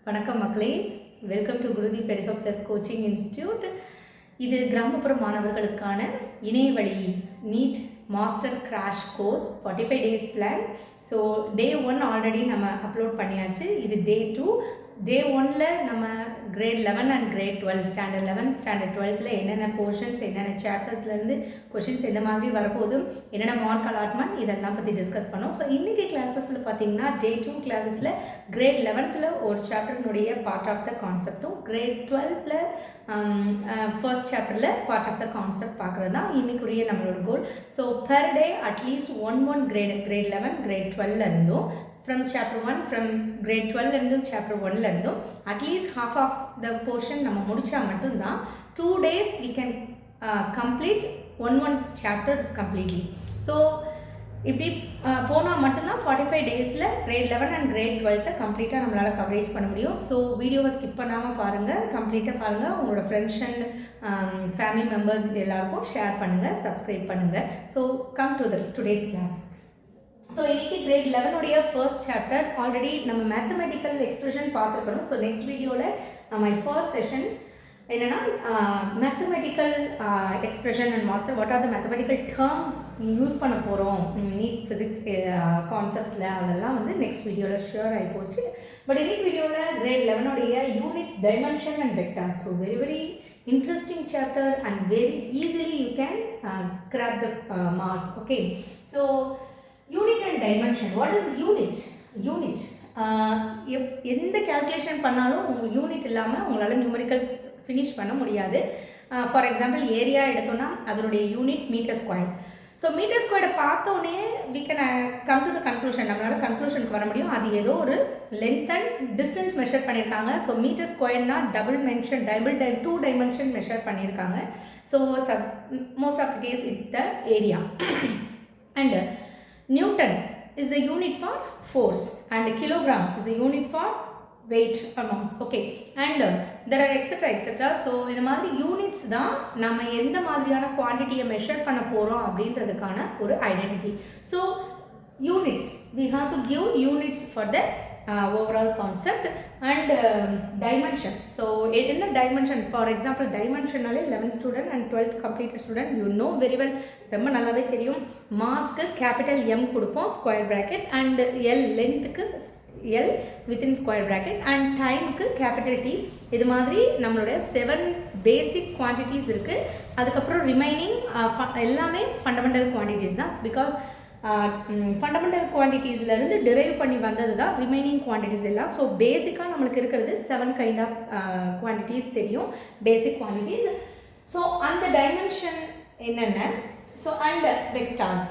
வணக்கம் மக்களே, welcome to குருதி பெருக ப்ளஸ் கோச்சிங் இன்ஸ்டியூட். இது கிராமப்புற மாணவர்களுக்கான இணையவழி NEET master crash course 45 days plan. So day 1 already நம்ம அப்லோட் பண்ணியாச்சு. இது டே 2. டே 1ல் நம்ம grade 11 and grade 12 standard 11 standard 12ல் என்னென்ன போர்ஷன்ஸ், என்னென்ன சாப்டர்ஸ்லேருந்து கொஷின்ஸ் எந்த மாதிரி வரப்போதும், என்னென்ன மார்க் அலாட்மெண்ட், இதெல்லாம் பற்றி டிஸ்கஸ் பண்ணோம். ஸோ இன்றைக்கி கிளாஸஸில் பார்த்தீங்கன்னா டே 2 கிளாஸஸில் கிரேட் 11ல் ஒரு சாப்டர்னுடைய பார்ட் ஆஃப் த கான்செப்டும், கிரேட் 12ல் ஃபர்ஸ்ட் சாப்டரில் பார்ட் ஆஃப் த கான்செப்ட் பார்க்குறது தான் இன்றைக்குரிய நம்மளோட goal. So per day at least one grade 11 grade 12ல இருந்தும், from chapter 1 from grade 12 இருந்து chapter 1ல இருந்தும் at least half of the portion நம்ம முடிச்சா மட்டும்தான் 2 days we can complete one chapter completely. So இப்படி போனால் மட்டும்தான் 45 டேஸில் கிரேட் 11 அண்ட் கிரேட் 12 கம்ப்ளீட்டாக நம்மளால் கவரேஜ் பண்ண முடியும். ஸோ வீடியோவை ஸ்கிப் பண்ணாமல் பாருங்கள், கம்ப்ளீட்டாக பாருங்கள். உங்களோட ஃப்ரெண்ட்ஸ் அண்ட் ஃபேமிலி மெம்பர்ஸ் எல்லாருக்கும் ஷேர் பண்ணுங்கள், சப்ஸ்கிரைப் பண்ணுங்கள். So come to today's class. So இன்றைக்கி கிரேட் 11 உடைய ஃபர்ஸ்ட் சாப்டர் ஆல்ரெடி நம்ம மேத்தமெட்டிக்கல் எக்ஸ்பிரஷன் பார்த்துருக்கணும். ஸோ நெக்ஸ்ட் வீடியோவில் மை ஃபர்ஸ்ட் செஷன் என்னென்னா mathematical expression and what are the mathematical term use பண்ண போகிறோம் நீட் ஃபிசிக்ஸ் கான்செப்ட்ஸில், அதெல்லாம் வந்து நெக்ஸ்ட் வீடியோவில் ஷுர் ஐ போஸ்ட். பட் இன்னைக்கு வீடியோவில் கிரேட் 11 உடைய unit dimension and vectors. So very interesting chapter and very easily you can grab the marks. Okay, so unit and dimension. What is unit? எந்த calculation பண்ணாலும் உங்கள் unit இல்லாமல் உங்களால் numericals finish பண்ண முடியாது. ஃபார் எக்ஸாம்பிள் ஏரியா எடுத்தோன்னா அதனுடைய unit meter square. So meter ஸ்கொயரை பார்த்தோன்னே we can come to the conclusion, நம்மளால் கன்க்ளூஷனுக்கு வர முடியும். அது ஏதோ ஒரு லென்த் அண்ட் டிஸ்டன்ஸ் மெஷர் பண்ணியிருக்காங்க. ஸோ மீட்டர் ஸ்கொயர்னா டூ டைமென்ஷன் மெஷர் பண்ணியிருக்காங்க. So most of the case it the area. And Newton is the unit for force and kilogram is the unit for weight or mass. Okay, and there are etc. So இந்த மாதிரி units தான் நம்ம எந்த மாதிரியான குவான்டிட்டியை measure பண்ண போகிறோம் அப்படின்றதுக்கான ஒரு identity. So units we have to give units for the overall concept and dimension. So என்ன dimension, for example dimensionனாலே 11th student and 12th completed student you know very well, ரொம்ப நல்லாவே தெரியும். மாஸ்க்கு கேபிட்டல் M கொடுப்போம் square bracket, and L லென்த்துக்கு L within square bracket, and டைமுக்கு capital T. இது மாதிரி நம்மளோட 7 பேசிக் quantities இருக்குது. அதுக்கப்புறம் ரிமைனிங் எல்லாமே ஃபண்டமெண்டல் குவான்டிட்டிஸ் தான். பிகாஸ் ஃபண்டமெண்டல் குவான்டிட்டிஸ்லேருந்து டிரைவ் பண்ணி வந்தது தான் ரிமைனிங் குவான்டிட்டிஸ் எல்லாம். ஸோ பேசிக்காக நம்மளுக்கு இருக்கிறது 7 கைண்ட் ஆஃப் குவான்டிட்டிஸ் தெரியும், பேசிக் குவான்டிட்டிஸ். ஸோ அந்த டைமென்ஷன் என்னென்ன, ஸோ அண்ட் வெக்டார்ஸ்.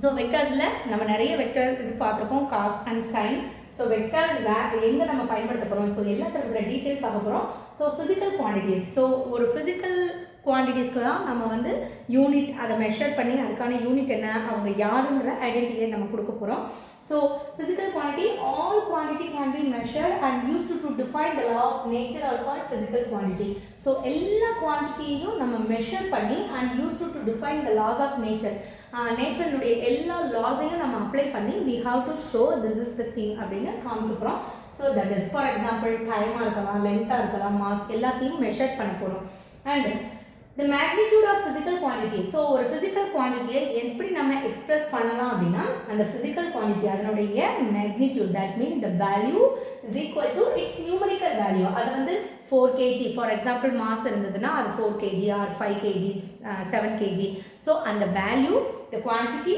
ஸோ வெக்டார்ஸில் நம்ம நிறைய வெக்டார் இது பார்த்துருக்கோம், cos and sine. So vectors எங்கே நம்ம பயன்படுத்த போகிறோம், ஸோ எல்லாத்தோட டீட்டெயில் பார்க்க போகிறோம். ஸோ ஃபிசிக்கல் குவான்டிட்டிஸ், ஸோ ஒரு ஃபிசிக்கல் குவான்டிட்டிஸ்க்கு தான் நம்ம வந்து யூனிட் அதை மெஷர் பண்ணி அதுக்கான யூனிட் என்ன, அவங்க யாருன்ற ஐடென்டிட்டியை நம்ம கொடுக்க போகிறோம். So physical quantity, all quantity can be measured and used to define the law of nature are called physical quantity. So எல்லா குவான்டிட்டியையும் நம்ம மெஷர் பண்ணி and used to define the laws of nature, நேச்சர்னுடைய எல்லா லாஸையும் நம்ம அப்ளை பண்ணி we have to show this is the thing அப்படின்னு காமிக்க போகிறோம். So that is for example டைமாக இருக்கலாம், லென்த்தாக இருக்கலாம், மாஸ் எல்லாத்தையும் மெஷர் பண்ண போகிறோம். And the magnitude of physical quantity. So ஒரு physical quantityயை எப்படி நம்ம எக்ஸ்பிரஸ் பண்ணலாம் அப்படின்னா, அந்த physical quantity அதனுடைய magnitude, that means the value is equal to its numerical value. அது வந்து 4 kg, ஃபார் எக்ஸாம்பிள் மாஸ் இருந்ததுன்னா அது 4 kg or 5 kg 7 kg. So அந்த value, the quantity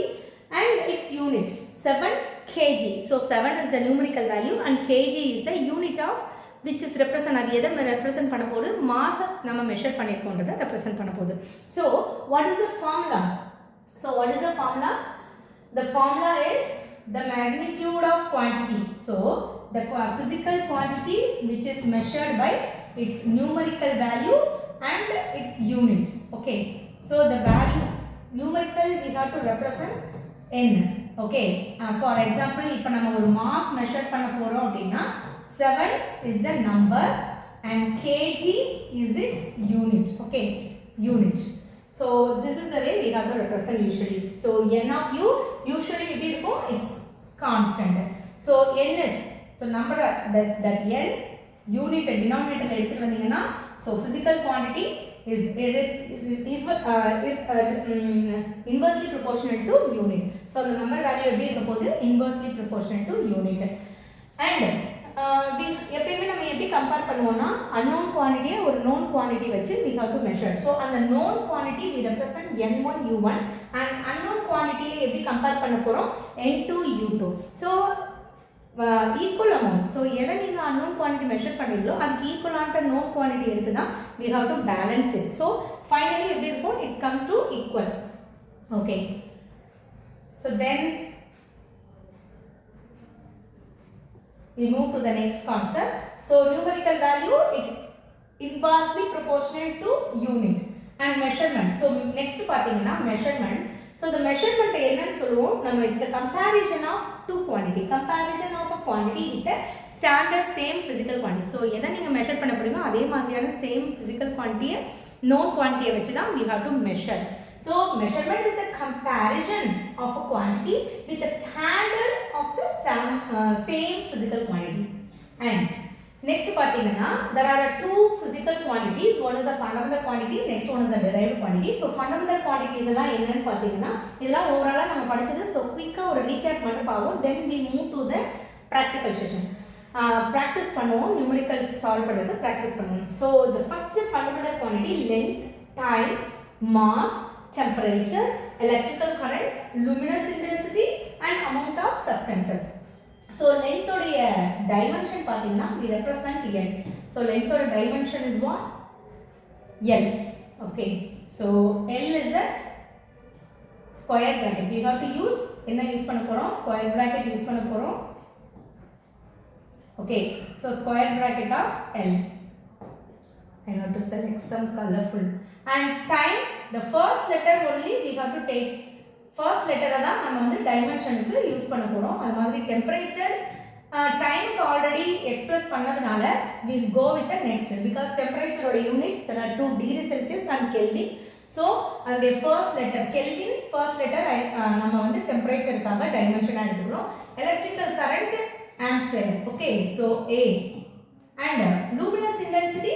and its unit 7 kg. So 7 is the numerical value and kg is the unit of which is represent, அது எதை represent பண்ண போகுது, மாஸை நம்ம measure பண்ணியிருக்கோன்றதை represent பண்ண போகுது. So what is the formula? So what is the formula? The formula is the magnitude of quantity. So the physical quantity which is measured by its numerical value and its unit. Okay, so the value numerical we have to represent n. Okay, for example இப்போ நம்ம ஒரு mass measure பண்ண போகிறோம் அப்படின்னா 7 is the number and kg is its unit. Okay, unit. So this is the way we have to represent usually. So n of u usually it is constant. So n is, so number that n unit டினாமினேட்டரில் எடுத்துகிட்டு வந்தீங்கன்னா so physical quantity is inversely proportional to unit. So the number value எப்படி இருக்க போகுது inversely proportional to unit. And எப்பயுமே நம்ம எப்படி compare பண்ணுவோம்னா unknown quantity ஒரு known quantity வச்சு we have to measure. So அந்த known quantity we represent n1 u1 and unknown quantity எப்படி கம்பேர் பண்ண போறோம் n2 u2. So equal amount. So எதை நீங்கள் அன்னோன் குவான்டிட்டி மெஷர் பண்ணுறீங்களோ அதுக்கு ஈக்குவலான நோன் குவான்டிட்டி எடுத்து தான் we have to balance it. So finally எப்படி இருக்கும் it come to equal. Okay, so then we move to the next concept. So numerical value it inversely proportional to unit and measurement. So next பார்த்தீங்கன்னா measurement. So the measurement என்னன்னு சொல்லுவோம் நம்ம it's a comparison of two quantity, comparison of a quantity with a standard same physical quantity. So எதை நீங்க measure பண்ண போறீங்க அதே மாதிரியான same physical quantity known quantity வச்சு தான் we have to measure. So measurement is the comparison of a quantity with the standard of the same physical quantity. And next பார்த்தீங்கன்னா there are two physical quantities. One is a fundamental quantity, next one is a derived quantity. So fundamental quantities எல்லாம் என்னன்னு பார்த்தீங்கன்னா இதெல்லாம் ஓவராலா நம்ம படிச்சது. So குயிக்கா ஒரு ரீகேப் மட்டும் பார்ப்போம். Then we move to the practical session. Practice பண்ணுவோம், numericals solve பண்றது practice பண்ணுவோம். So the first fundamental quantity length, time, mass, temperature, electrical current, luminous intensity and amount of substances. So length உடைய dimension பார்த்தீங்கன்னா we represent L. So length உடைய dimension is what? L. Okay. So L is a square bracket. We have to use என்ன use பண்ண போறோம்? Square bracket use பண்ண போறோம். Okay. So square bracket of L. I have to select some colorful. And time, the first letter only we have to take. First லெட்டரை தான் நம்ம வந்து டைமென்ஷனுக்கு use பண்ண போகிறோம். அது மாதிரி டெம்பரேச்சர் டைமுக்கு ஆல்ரெடி எக்ஸ்பிரஸ் பண்ணதுனால will go with the next because டெம்பரேச்சரோட unit 2 degree Celsius and Kelvin. So அதோடைய first letter Kelvin first letter நம்ம வந்து டெம்பரேச்சருக்காக டைமென்ஷனாக எடுத்துக்கிறோம். Electrical current ampere. Okay, so A. And luminous intensity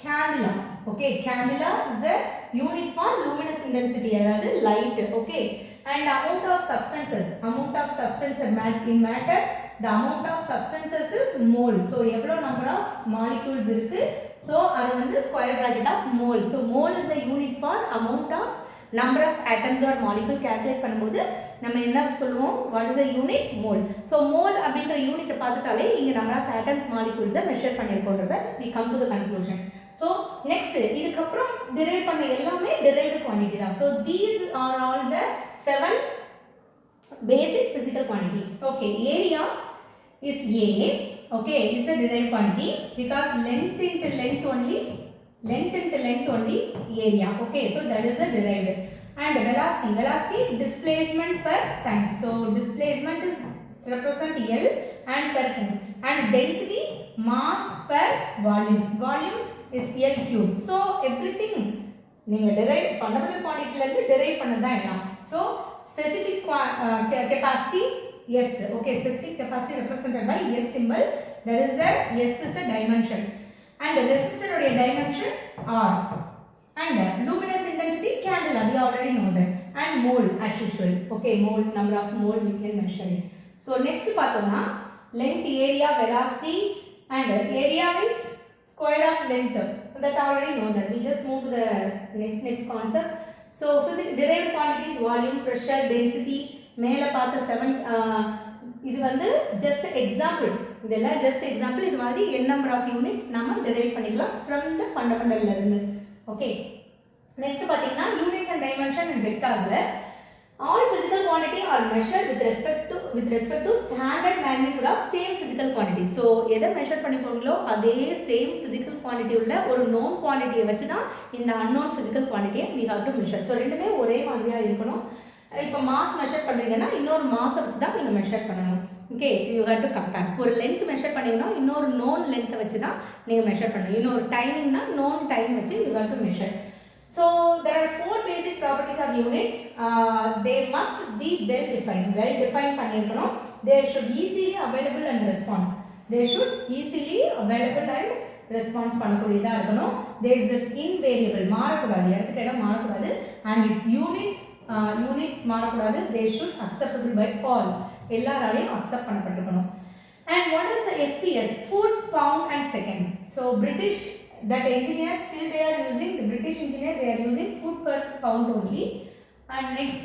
candela. Okay, candela is the unit for luminous intensity, அதாவது light. Okay, and amount of substances in matter, the amount of substances is mole. So எவ்வளோ number of molecules இருக்கு, so அது வந்து square bracket of mole. So mole is the unit for amount of number of atoms or molecule calculate பண்ணும்போது நம்ம என்ன சொல்லுவோம், what is the unit? Mole. So mole அப்படின்ற யூனிட்டை பார்த்துட்டாலே இங்கே number of atoms molecules measure பண்ணியிருக்கோன்றத we come to the conclusion. So next இதுக்கப்புறம் derive பண்ண எல்லாமே derived quantity தான். So these are all the 7 basic physical quantity. Okay, area is A. Okay, it's a derived quantity because length into length only area. Okay, so that is the derived. And velocity displacement per time. So displacement is represent L and per time. And density mass per volume is L cube. So everything நீங்க derive fundamental quantity ல இருந்து derive பண்ணதா எல்லாம். So specific capacity S. Okay, specific capacity represented by S symbol. That is the S is a dimension. And resistor உடைய dimension R. And luminous intensity candela, we already know that. And mole as usual. Okay, mole, number of mole we can measure it. So next பார்த்தோம்னா length, area, velocity and area means square of length. That already know that. We just move to the next concept. So physics derived quantities volume, pressure, density. மேல பார்த்த 7 இது வந்து just example. இதெல்லாம் just example. இது மாதிரி n number of units நாம derive பண்ணிக்கலாம் from the fundamental ல இருந்து. Okay. Next பார்த்தீங்கன்னா units and dimension and vectorsல all physical quantity are measured with respect to standard magnitude of same physical quantity. So எதை measure பண்ணி போறீங்களோ அதே same physical quantity உள்ள ஒரு known quantity வச்சு தான் இந்த unknown physical quantity we have to measure. So ரெண்டுமே ஒரே மாதிரியா இருக்கணும். இப்போ மாஸ் மெஷர் பண்றீங்கன்னா இன்னொரு மாஸ் வச்சு தான் நீங்க மெஷர் பண்ணணும். Okay, you have to compare. ஒரு லென்த் மெஷர் பண்ணீங்கன்னா இன்னொரு நோன் லென்த்தை வச்சு தான் நீங்கள் மெஷர் பண்ணணும். இன்னொரு டைமிங்னா நோன் டைம் வச்சு you have to measure. So there are 4 basic properties of unit. They must be well defined பண்ணிருக்கணும். They should easily available and response. they should easily available and response பண்ணக்கூடியதா இருக்கணும். there is an invariable மாறக்கூடாது, இடத்துக்கு இடம் மாறக்கூடாது, and its unit மாறக்கூடாது. they should acceptable by all, எல்லாராலையும் accept பண்ணப்பட்டிருக்கணும். and what is the FPS? foot, pound and second. so British, that engineer still they are using, the British engineer they are using foot per pound only. and next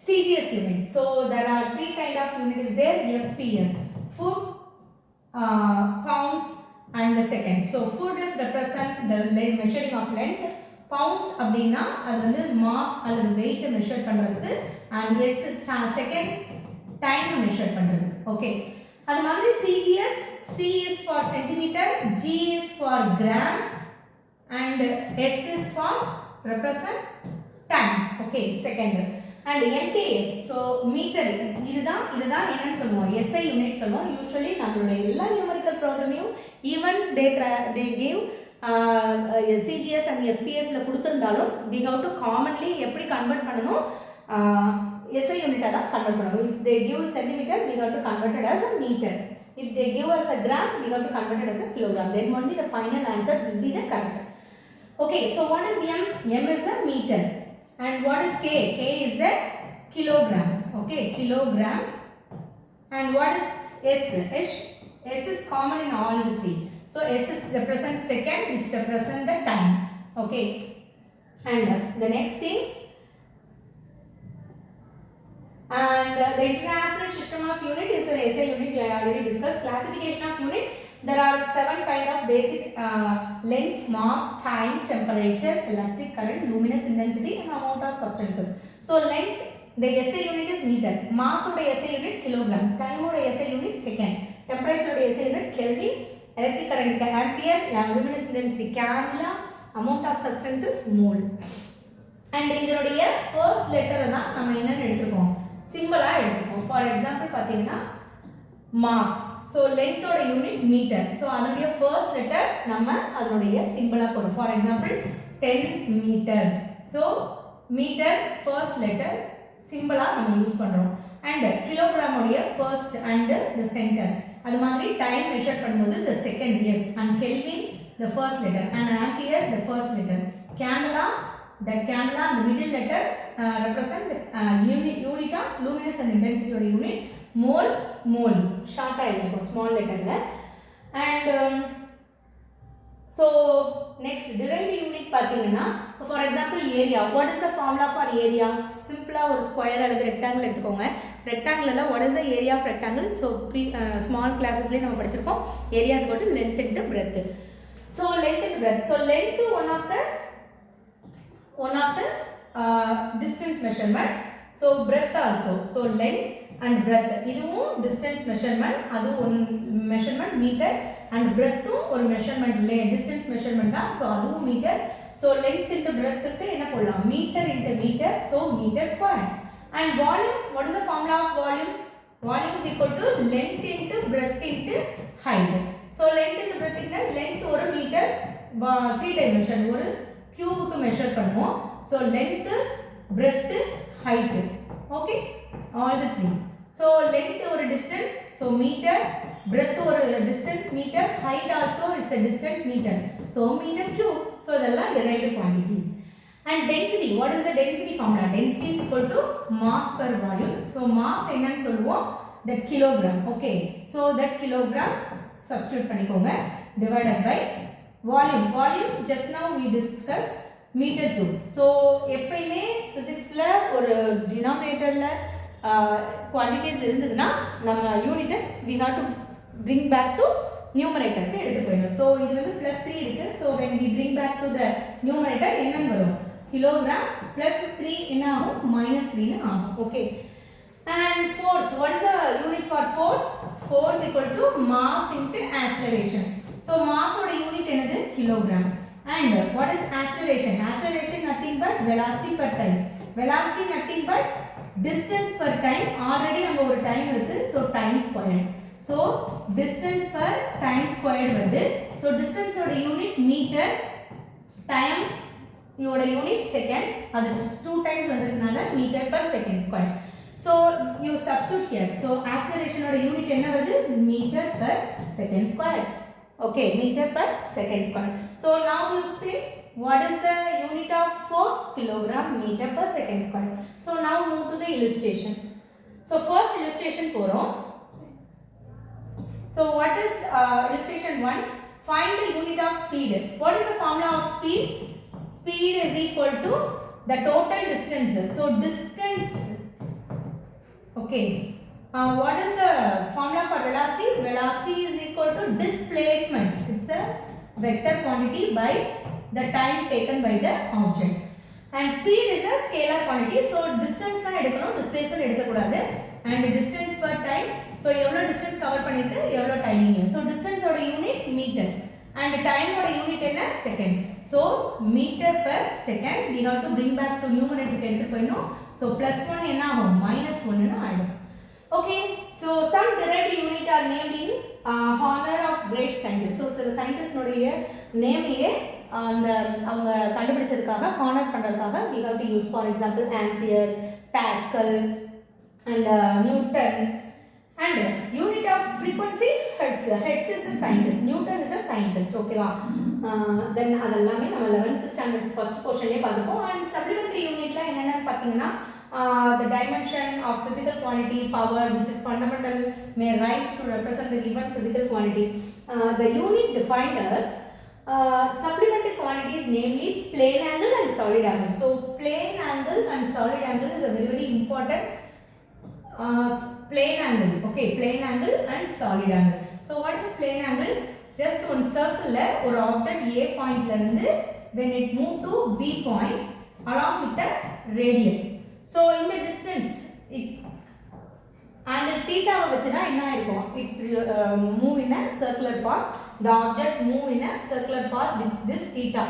CGS unit. so there are three kind of unit is there. FPS, foot, pounds and the second. so foot is represent the measuring of length. pounds அப்படினா அது வந்து mass அல்லது weight measure பண்றதுக்கு, and S second time measure பண்றது. okay, அது மாதிரி CGS, C is for centimeter, G is for gram and S is for represent time. okay, second. and MKS, so meter, இதுதான் என்னன்னு சொல்லுவோம், SI யூனிட் சொல்லுவோம். Usually நம்மளோட எல்லா நியூமெரிக்கல் ப்ராப்ளமையும் even they give CGS and FPS ல கொடுத்திருந்தாலும் we have to commonly எப்படி கன்வர்ட் பண்ணனும், SI யூனிட்டா தான் கன்வர்ட் பண்ணனும். if they give centimeter we have to convert it as a meter. if they give us a gram we have to convert it as a kilogram. then only the final answer will be the correct. okay, so what is M? M is the meter. and what is K? K is the kilogram. okay, kilogram. and what is S? S is common in all the three. so S is represent second, which represent the time. okay, and the next thing, and the international system of unit is the SI unit. We have already discussed. classification of unit, there are 7 kind of basic length, mass, time, temperature, electric current, luminous intensity and amount of substances. so length, the SI unit is meter, mass oda SI unit kilogram, time oda SI unit second, temperature oda SI unit Kelvin, electric current ampere, luminous intensity candela, amount of substances mole. and இதனுடைய first letter தான் நம்ம என்ன எடுத்துப்போம், சிம்பிளா எடுத்துப்போம். for example பாத்தீங்கன்னா mass, so length oda unit meter, so அதனுடைய first letter நம்ம அதனுடைய சிம்பிளா போடுறோம். for example 10 meter, so meter first letter சிம்பிளா நம்ம யூஸ் பண்றோம். and kilogram உடைய first and the center, அது மாதிரி time measure பண்ணும்போது the second S, and Kelvin the first letter, and ampere the first letter, candela, the candela and the middle letter represent the unit of luminous and intensity oda unit, mole short ah irukum small letter la. and so next derived unit pathina, for example area. what is the formula for area? simple or square அல்லது rectangle எடுத்துக்கோங்க. rectangle la what is the area of rectangle? so small classes la நம்ம படிச்சிருக்கோம், area is equal to length into breadth. so length and breadth, so length one of the distance measurement, so breadth also. so length and breadth இதுவும் distance measurement, அது one measurement meter, and breadth ஒரு measurement distance measurement தான், so அதுவும் meter. so length into breadth க்கு என்ன போடலாம், meter into meter, so meter square. and volume, what is the formula of volume? volume is equal to length into breadth into height. so length into breadth னா length ஒரு meter, 3 dimension ஒரு cube க்கு measure பண்ணுவோம். so length, breadth, height. okay, all the three. so length ஒரு distance, so meter, breadth ஒரு distance meter, height also is a distance meter, so meter cube. so இதெல்லாம் derived quantities. and density, what is the density formula? density is equal to mass per volume. so mass என்னன்னு சொல்லுவோம், the kilogram. okay, so that kilogram substitute பண்ணிக்கோங்க, divided by volume. volume just now we discussed meter cube. so எப்பயுமே physicsல ஒரு denominatorல quantities இருந்ததுன்னா நம்ம யூனிட்டை we have to bring back to numerator க்கு எடுத்து போயிடும். so இது வந்து +3 இருக்கு, so when we bring back to the numerator என்ன வரும், kilogram +3 என்ன ஆகும், -3 னு ஆகும். okay, and force, what is the unit for force? force equal to mass into acceleration. so mass oda unit என்னது, kilogram. and what is acceleration? acceleration nothing but velocity per time. velocity nothing but distance per time. already அங்க ஒரு time இருக்கு, so time squared. so distance per time squared வருது. so distance ஓட unit meter, time யோட unit second, அது 2 times வந்ததுனால meter per second squared. So you substitute here. So acceleration oda unit enna varudhu meter per second square. Okay, meter per second square. So now you say what is the unit of force? Kilogram meter per second square. So now move to the illustration. So first illustration porom. So what is illustration 1? Find the unit of speed. What is the formula of speed? Speed is equal to the total distance. So distance. Okay. What is the formula for velocity? Velocity is equal to displacement. It's a vector quantity by the time taken by the object. And speed is a scalar quantity. So distance தான் எடுக்கணும், displacement எடுக்க கூடாது. And distance per time. So எவ்வளோ distance cover பண்ணிருக்கு, எவ்வளோ timing. So distance ஓட unit meter. And time ஓட unit என்ன? Second. So meter per second. We have to bring back to numerator எடுத்து போயிடணும். So plus 1 என்ன ஆகும்? minus 1 ன்னு ஆயிடும். Okay. So some derived unit are named in honor of great scientists. So சில scientist உடைய நேமையே அந்த அவங்க கண்டுபிடிச்சதுக்காக ஹானர் பண்றதுக்காக we have to use, for example, ampere, pascal and Newton. And unit of frequency, hertz. Hertz is a scientist, Newton is a scientist. Okay va? Then அதெல்லாமே நம்ம 11th standard first portionலயே பார்த்துப்போம். And supplementary unitல என்னென்ன பார்த்தீங்கன்னா the dimension of physical quantity, power, which is fundamental, may rise to represent the given physical quantity. The unit defined as supplementary quantities, namely plane angle and solid angle. So plane angle and solid angle is a very, very important plane angle. Okay, plane angle and solid angle. So what is plane angle? Just one circle la or object A point la irundhu when it move to B point along with the radius. So in the distance angle theta vachina enna irukum, it's move in a circular path. The object move in a circular path with this theta.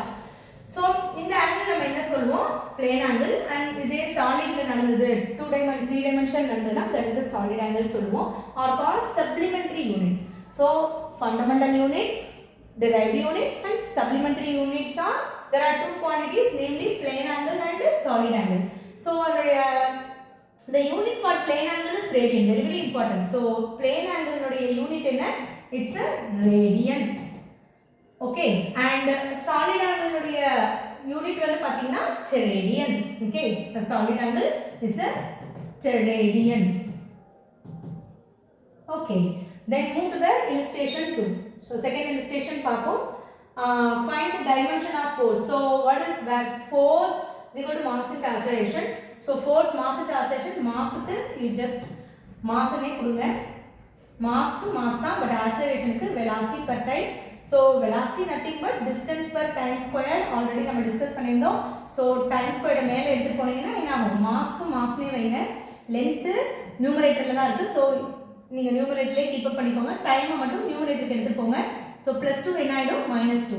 So இந்த angle நம்ம என்ன சொல்லுவோம்? plane angle. And இதே solidல நடந்தது 3 dimension நடந்ததுனா that is a solid angle சொல்லுவோம், or called supplementary unit. So fundamental unit, derived unit and supplementary units are, there are two quantities, namely plane angle and solid angle. So the unit for plane angle is radian, very, very important. So plane angle உடைய unit என்ன? It's a radian. Okay, and solid angle உடைய unit வந்து பாத்தீங்கன்னா steradian. Okay, the solid angle is a steradian. Okay, then move to the illustration 2. So second illustration பார்ப்போம். Find the dimension of force. So what is that? Force is equal to mass into acceleration. So force mass into acceleration. Mask you just மாஸ்னே கொடுங்க. Mask mass தான், but acceleration க்கு velocity per time. So velocity nothing but distance per time squared. Already நம்ம discuss பண்ணியிருந்தோம். So time squared மேலே எடுத்து போனீங்கன்னா என்ன ஆகும்? மாஸ்க்கு மாஸ்னே வைங்க. லென்த் நியூமரேட்டர்ல தான் இருக்கு. So நீங்க நியூமரேட்டர்லயே கீப் அப் பண்ணிக்கோங்க. டைமை மட்டும் நியூமரேட்டருக்கு எடுத்து போங்க. So +2 என்ன ஆயிடும்? -2.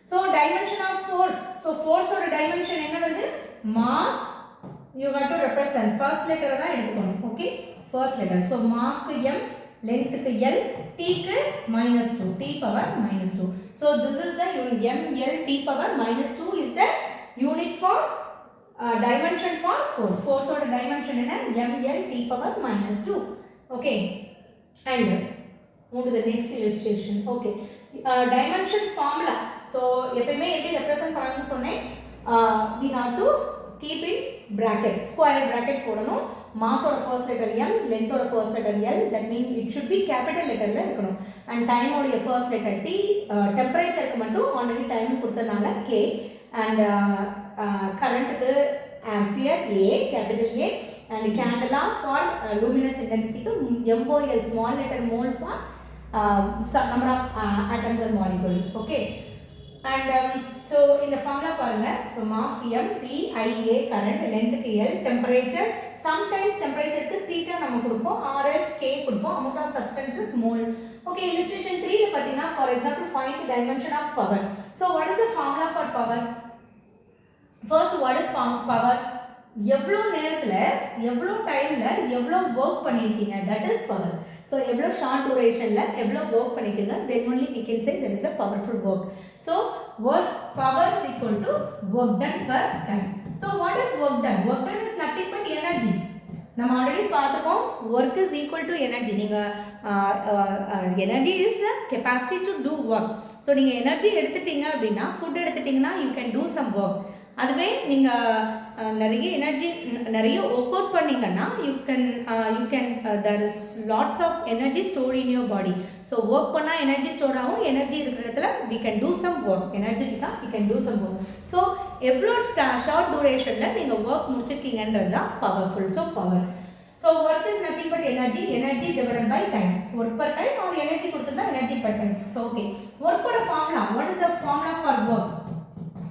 So dimension of force. So force ஓட dimension என்ன வருது? Mass. You got to represent first letter தான் எடுத்துக்கணும். Okay, first letter. So mass க்கு m, length க்கு l, t க்கு -2, t power -2. So this is the unit. M l t power -2 is the unit for dimension for force. Force ஓட dimension என்ன? m l t power -2. Okay, and move to the next illustration. Okay, dimension formula. So எப்பவுமே எப்படி represent பண்ணணும்னு சொன்னேன், we have to keep in bracket, square bracket போடணும். mass ஓட first letter m, length ஓட first letter l, that means it should be capital letterல இருக்கணும். and time ஓட first letter t, temperature க்கு மட்டும் already time கொடுத்தனால k, and current க்கு ampere a, capital A, and candela for luminous intensity க்கு mol, small letter mole for number of atoms or molecule. Okay, and so in the formula பாருங்க. so mass m, t, I, a, current, length க்கு l, temperature, sometimes temperature க்கு theta நம்ம கொடுப்போம், or else k கொடுப்போம், amount of substances mole. Okay, illustration 3 ல பாத்தீங்கன்னா for example find the dimension of power. So what is the formula for power? First, what is power? எவ்வளோ நேரத்துல எவ்வளோ டைம்ல எவ்வளோ ஒர்க் பண்ணிருக்கீங்க, that is power. So எவ்வளோ ஷார்ட் டியூரேஷன்ல எவ்வளோ ஒர்க் பண்ணிருக்கீங்க, then only we can say that is a powerful work. So work power is equal to work done per time. So what is work done? Work done is nothing but energy. நம்ம already பார்த்துருக்கோம் work is equal to energy. நீங்கள் energy is the capacity to do work. So நீங்கள் energy எடுத்துட்டீங்க அப்படின்னா, food எடுத்துட்டிங்கன்னா you can do some work. அதுவே நீங்கள் நிறைய ஒர்க் அவுட் பண்ணிங்கன்னா you can there is lots of energy stored in your body. So work பண்ணால் எனர்ஜி ஸ்டோர் ஆகும். எனர்ஜி இருக்கிற இடத்துல we can do some work. எனர்ஜெட்டிக்காக we can do some work. So எவ்வளோ ஷார்ட் டூரேஷனில் நீங்கள் ஒர்க் முடிச்சிருக்கீங்கன்றது தான் powerful. So power. So work is nothing but energy divided by time. Work per time or energy கொடுத்துருந்தா energy per time. So okay, ஒர்க்கோட formula, what is the formula for work?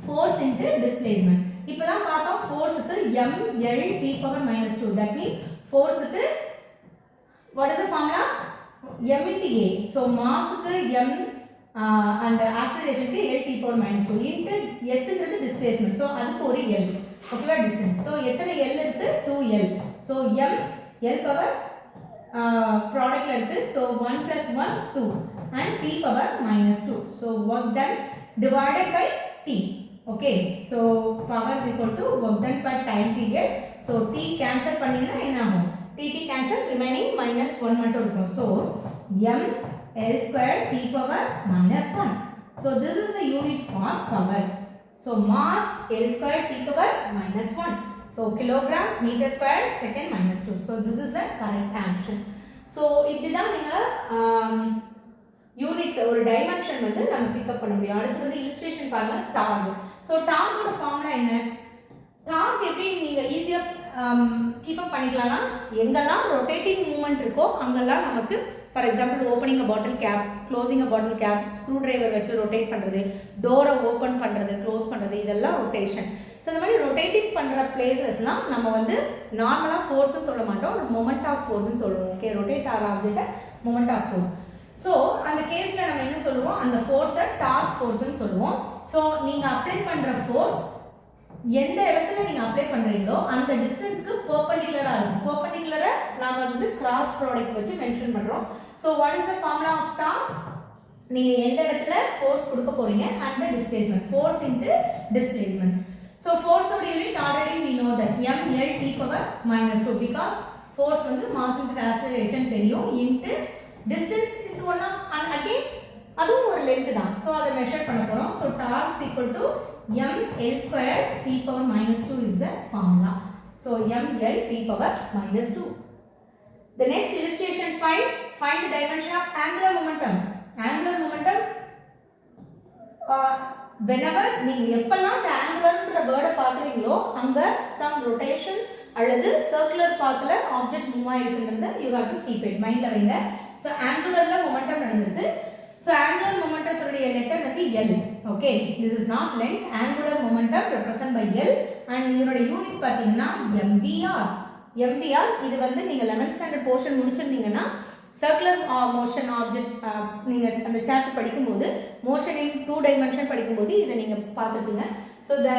Force into displacement. இப்போ தான் பார்த்தோம் ஃபோர்ஸுக்கு mL(T⁻²). That mean ஃபோர்ஸுக்கு what is the formula? m/a. So மாஸுக்கு m and ஆக்ஸலரேஷனுக்கு L(T⁻²) into எஸ்ன்றது டிஸ்பிளேஸ்மெண்ட். ஸோ அதுக்கு ஒரு L. ஓகேவா? டிஸ்டன்ஸ். ஸோ எத்தனை L இருக்கு? 2L. So m L power ப்ராடக்ட்ல இருக்கு. So 1 + 1 2 and T⁻². So work done divided by T. Okay, so power is equal to work done per time period. So T cancel பண்ணீங்கன்னா என்ன ஆகும்? T cancel, remaining -1 மட்டும் இருக்கும். So m L² T⁻². So this is the unit for power. So mass L² T⁻². So kilogram meter square second -2. So this is the correct answer. So இப்படிதான் நீங்க units ஒரு dimension வந்து நம்ம pickup பண்ண முடியும். அடுத்து வந்து இல்லஸ்ட்ரேஷன் பாருங்க, டார்க். ஸோ டார்கோட ஃபார்முலா என்ன? டார்க் எப்படி நீங்கள் ஈஸியாக கீப் அப் பண்ணிக்கலாம்னா, எங்கெல்லாம் ரொட்டேட்டிங் மூவ்மெண்ட் இருக்கோ அங்கெல்லாம் நமக்கு for example opening a bottle gap, closing a bottle gap, screw driver வச்சு ரொட்டேட் பண்ணுறது, டோரை ஓப்பன் பண்ணுறது, க்ளோஸ் பண்ணுறது, இதெல்லாம் ரொட்டேஷன். ஸோ இந்த மாதிரி ரொட்டேட்டிங் பண்ணுற பிளேசஸ்லாம் நம்ம வந்து நார்மலாக ஃபோர்ஸ்ன்னு சொல்ல மாட்டோம், மொமெண்ட் ஆஃப் ஃபோர்ஸ்ன்னு சொல்லுவோம். ஓகே, ரொட்டேட் ஆகிற ஆப்ஜெக்டை மொமெண்ட் ஆஃப் ஃபோர்ஸ். ஸோ அந்த கேஸில் நம்ம என்ன சொல்லுவோம்? அந்த ஃபோர்ஸை டார்க் ஃபோர்ஸ்ன்னு சொல்லுவோம். ஸோ நீங்கள் அப்ளை பண்ணுற ஃபோர்ஸ் எந்த இடத்துல நீங்கள் அப்ளை பண்ணுறீங்களோ அந்த டிஸ்டன்ஸ்க்கு பெர்பெண்டிகுலராக இருக்கும். பெர்பெண்டிகுலரை நாம் வந்து கிராஸ் ப்ராடக்ட் வச்சு மென்ஷன் பண்ணுறோம். So what is the formula of torque? நீங்கள் எந்த இடத்துல ஃபோர்ஸ் கொடுக்க போகிறீங்க and the displacement, force into displacement. So ஃபோர்ஸோட unit already we know that mL(T⁻²) because force வந்து மாஸ் இன்ட்டு ஆக்ஸலரேஷன் தெரியும், into distance is one of, and again அதுவும் ஒரு லென்த் தான். ஸோ அதை மெஷர் பண்ண போகிறோம். So torque is equal to mL² T⁻² is the formula. So mL(T⁻²). The next illustration, find the dimension of angular momentum. Angular momentum, whenever நீங்கள் எப்பெல்லாம் இந்த ஆங்குலர்ன்ற வேர்டை பார்க்குறீங்களோ அங்கே சம் ரொட்டேஷன் அல்லது சர்க்குலர் பாத்தில் ஆப்ஜெக்ட் மூவ் ஆகிருக்குன்றத you have to keep it மைண்டில் வைங்க. ஸோ ஆங்குலரில் மொமெண்டம் நடந்திருக்கு. ஸோ ஆங்குலர் மொமெண்டத்துடைய லெட்டர் வந்து L. Okay, this is not length. Angular momentum represent by L and இதோட யூனிட் பார்த்தீங்கன்னா MVR. இது வந்து நீங்கள் 11th ஸ்டாண்டர்ட் போர்ஷன் முடிச்சிருந்தீங்கன்னா சர்க்குலர் மோஷன் ஆப்ஜெக்ட் நீங்கள் அந்த சாப்டர் படிக்கும்போது மோஷன் இன் 2 டைமென்ஷன் படிக்கும்போது இதை நீங்கள் பார்த்துருப்பீங்க. So the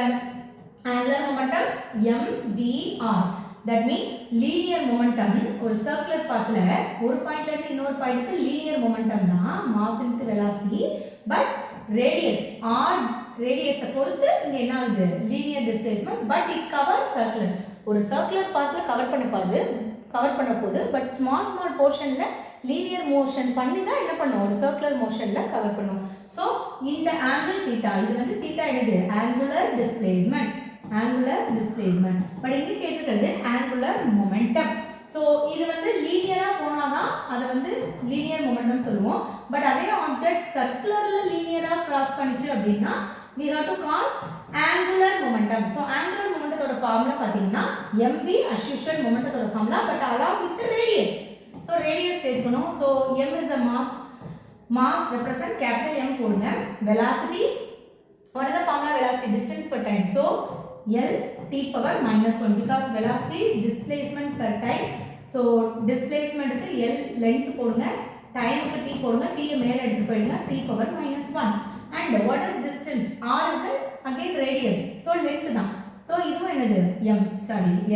angular momentum MVR. That means linear momentum ஒரு circular pathல ஒரு பாயிண்ட்ல இருந்து இன்னொரு பாயிண்ட்க்கு linear momentum தான் mass into velocity, but radius r radius பொறுத்து இங்க என்ன ஆகுது? linear displacement, but it covers circular. ஒரு circular pathல கவர் பண்ண போகுது, but small portionல linear motion பண்ணி தான் என்ன பண்ணும்? ஒரு circular motionல கவர் பண்ணும். So இந்த angle theta, இது வந்து theta என்னது? angular displacement. பட் இங்க கேட்டிருக்கிறது angular momentum. ஸோ இது வந்து லீனியராக போனால் தான் அதை வந்து லீனியர் மொமெண்டம் சொல்லுவோம். பட் அதே ஆப்ஜெக்ட் சர்க்குலரில் லீனியராக கிராஸ் பண்ணிச்சு அப்படின்னா we have to call angular momentum. So angular momentumத்தோட ஃபார்முலா பார்த்தீங்கன்னா mv as usual மொமெண்டத்தோட formula, but along with the radius. So radius சேர்க்கணும். So m is the mass represent capital M போடுங்க. velocity, what is the formula? velocity distance per time. So L(T⁻²) because velocity displacement per time. So displacement க்கு L length போடுங்க, time க்கு T போடுங்க, T மேல எடுத்து போயிடுங்க, T⁻². and what is distance? R is the again radius. So length தான். So இதுவும் என்னது?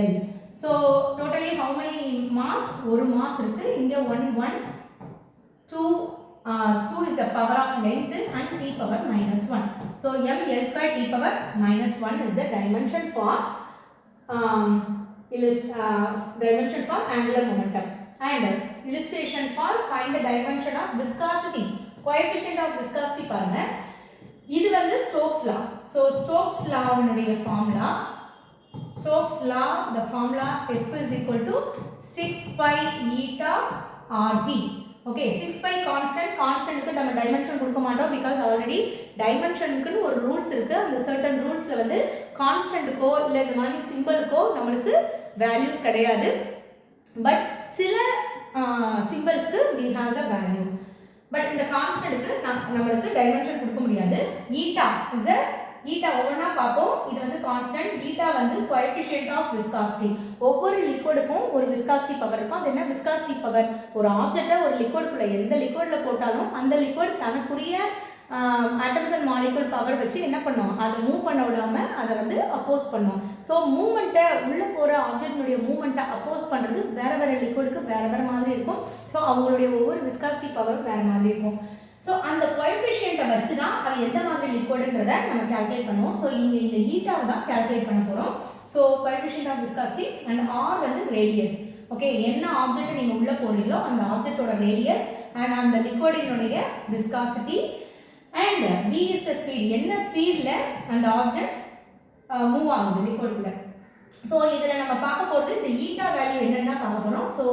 L. So totally how many mass? ஒரு mass இருக்கு. இங்க 1 2 is the power of length and T⁻². So mL² T⁻² is the dimension for dimension for angular momentum. And illustration for find the dimension of viscosity, coefficient of viscosity பாருங்க. இது வந்து Stokes law. So Stokes law உடைய formula, Stokes law, the formula F is equal to 6 pi eta RB. Okay, 6 pi constant, constantக்கு நம்ம dimension கொடுக்க மாட்டோம் because already dimensionக்கு ஒரு rules இருக்கு. அந்த certain rulesல வந்து constantக்கோ இல்ல இந்த மாதிரி symbolக்கோ நமக்கு values கிடையாது. But சில symbolsக்கு we have the value. But இந்த கான்ஸ்டன்ட்க்கு நமக்கு டைமென்ஷன் கொடுக்க முடியாது. ஈட்டா இஸ் a ஈட்டா ஒவ்வொன்றா பார்ப்போம். இது வந்து கான்ஸ்டன்ட். ஈட்டா வந்து கோஎஃபிஷியன்ட் ஆஃப் விஸ்காசிட்டி. ஒவ்வொரு லிக்விடுக்கும் ஒரு விஸ்காசிட்டி பவர் இருக்கும். அது என்ன விஸ்காசிட்டி பவர்? ஒரு ஆப்ஜெக்டை ஒரு லிக்விடுக்குள்ள எந்த லிக்விட்ல போட்டாலும் அந்த லிக்விட் தனக்குரிய ஆட்டம்ஸ் அண்ட் மாலிகுல் பவர் வச்சு என்ன பண்ணும்? அதை மூவ் பண்ண விடாமல் அதை வந்து அப்போஸ் பண்ணும். ஸோ மூமெண்ட்டை உள்ளே போகிற ஆப்ஜெக்டினுடைய மூமெண்ட்டை அப்போஸ் பண்ணுறது வேறு வேறு லிக்விடுக்கு வேறு வேறு மாதிரி இருக்கும். ஸோ அவங்களுடைய ஒவ்வொரு விஸ்காசிட்டி பவரும் வேறு மாதிரி இருக்கும். ஸோ அந்த கோஎஃபிஷியண்ட்டை வச்சு தான் அது எந்த மாதிரி லிக்விடுன்றதை நம்ம கால்குலேட் பண்ணுவோம். ஸோ இங்கே இந்த ஈட்டாவை தான் கால்குலேட் பண்ண போகிறோம். So coefficient of viscosity and r வந்து ரேடியஸ். ஓகே, என்ன ஆப்ஜெக்டை நீங்கள் உள்ளே போடுறீங்களோ அந்த ஆப்ஜெக்டோட ரேடியஸ் அண்ட் அந்த லிக்விடினுடைய viscosity and v is the speed. என்ன ஸ்பீட்ல அந்த ஆப்ஜெக்ட் மூவ் ஆகுது லிக்விட்ல. ஸோ இதில் நம்ம பார்க்க போகிறது இந்த ஈட்டா வேல்யூ என்னென்னா பார்க்க போகிறோம். So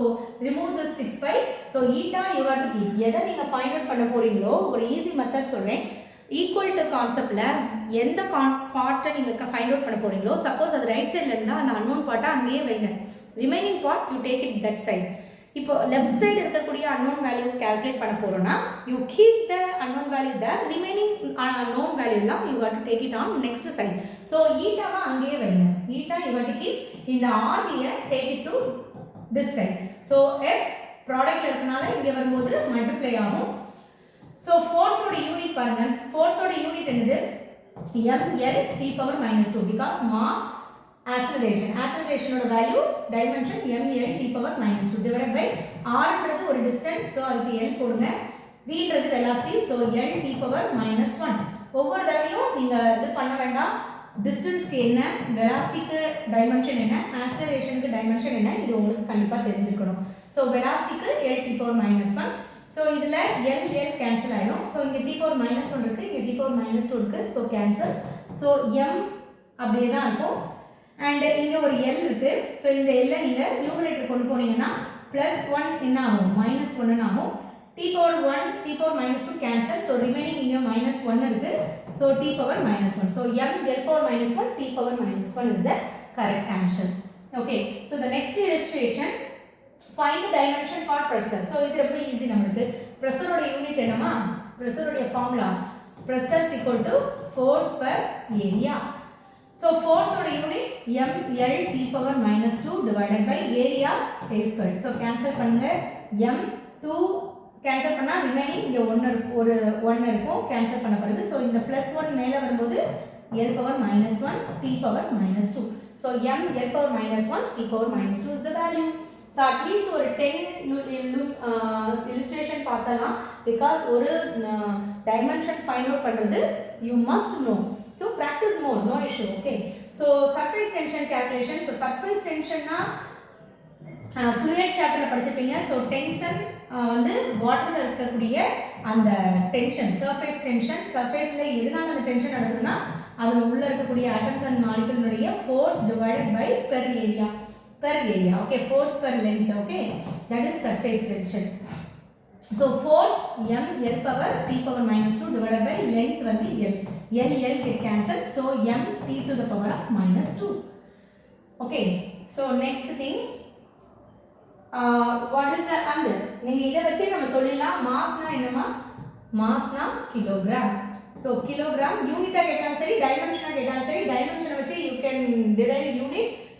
remove this 6 pi. So eta you have to keep. எதை நீங்கள் ஃபைண்ட் அவுட் பண்ண போகிறீங்களோ ஒரு ஈஸி மெத்தட் சொல்கிறேன். ஈக்குவல் டு கான்செப்டில் எந்த பார்ட்டை நீங்கள் ஃபைண்ட் அவுட் பண்ண போகிறீங்களோ சப்போஸ் அது ரைட் சைடில் இருந்தால் அந்த அன்னோன் பார்ட்டை அங்கேயே வைங்க. Remaining part you take it that side. இப்போ லெஃப்ட் சைடு இருக்கக்கூடிய அன்னோன் வேல்யூ கால்குலேட் பண்ண போறோம்னா you keep the unknown value there, remaining known வேல்யூலாம் you have to take it on next side. So ஈட்டாவை அங்கேயே வைங்க. Eta you have to keep. இந்த ஆர்பியை take it to this side. So F ப்ராடக்ட்ல இருக்கனால இங்கே வரும்போது மல்டிப்ளை ஆகும். ஸோ ஃபோர்ஸோட யூனிட் பாருங்க. ஃபோர்ஸோட யூனிட் என்னது? ml t power minus 2 because mass acceleration. acceleration ஓட value dimension ml t power minus 2 divided by r ன்றது ஒரு டிஸ்டன்ஸ். சோ அதுக்கு l போடுங்க. v ன்றது velocity. So l t power minus 1. ஒவ்வொரு தடவையும் நீங்க இது பண்ண வேண்டாம். டிஸ்டன்ஸ்க்கு என்ன, வெலாசிட்டிக்கு டைமென்ஷன் என்ன, ஆக்ஸலரேஷனுக்கு டைமென்ஷன் என்ன, இது உங்களுக்கு கண்டிப்பா தெரிஞ்சிருக்கணும். சோ வெலாசிட்டிக்கு l t power minus 1. So இதுல l கேன்சல் ஆயிடும். சோ இங்க t power minus 1 இருக்கு, இங்க t power minus 2 இருக்கு. So cancel. சோ m அப்படியே தான் இருக்கும். and இங்க ஒரு l இருக்கு. சோ இந்த l நீங்க நியூமரேட்டர் கொண்டு போனீங்கன்னா +1 என்ன ஆகும்? -1 ஆகும். t power 1 t power -2 cancel. So remaining இங்க -1 இருக்கு. So t power -1. So m l power -1 t power -1 is the correct answer. Okay, so the next illustration, find the dimension for pressure. So இது ரொம்ப easy நமக்கு. pressure ஓட unit என்னமா? pressure ஓட formula pressure is equal to force per area. So force ஓட unit ml t power -2 divided by area a squared. So cancel பண்ணுங்க. m2 cancel பண்ணா remaining இங்க 1 இருக்கும். cancel பண்ண பிறகு so இந்த +1 மேல வரும்போது l power -1 t power -2. So m l power -1 t power -2 is the value. So at least ஒரு 10 illustration பார்த்தலாம் because ஒரு dimension find out பண்றது you must know. So practice more, no issue. Okay, so surface tension calculation. So surface tension na fluid chapter la படிச்சிருப்பீங்க. So tension வந்து வாட்டர்ல இருக்கக்கூடிய அந்த tension, surface tension, surfaceல எதனால அந்த டென்ஷன் நடக்குதுன்னா அது உள்ள இருக்கக்கூடிய atoms and molecules force divided by per area. Okay, force per length. Okay, that is surface tension. So force m l power t power -2 divided by length வந்து l get cancelled. So m t to the power of -2. Okay, so next thing, what is the under? நீங்க இத வச்சு நம்ம சொல்லலாம் மாஸ்னா என்னமா? மாஸ்னா kilogram. So kilogram யூனிட்டா கேட்டாலும் சரி, டைமென்ஷனா கேட்டாலும் சரி, டைமென்ஷனை வச்சு you can derive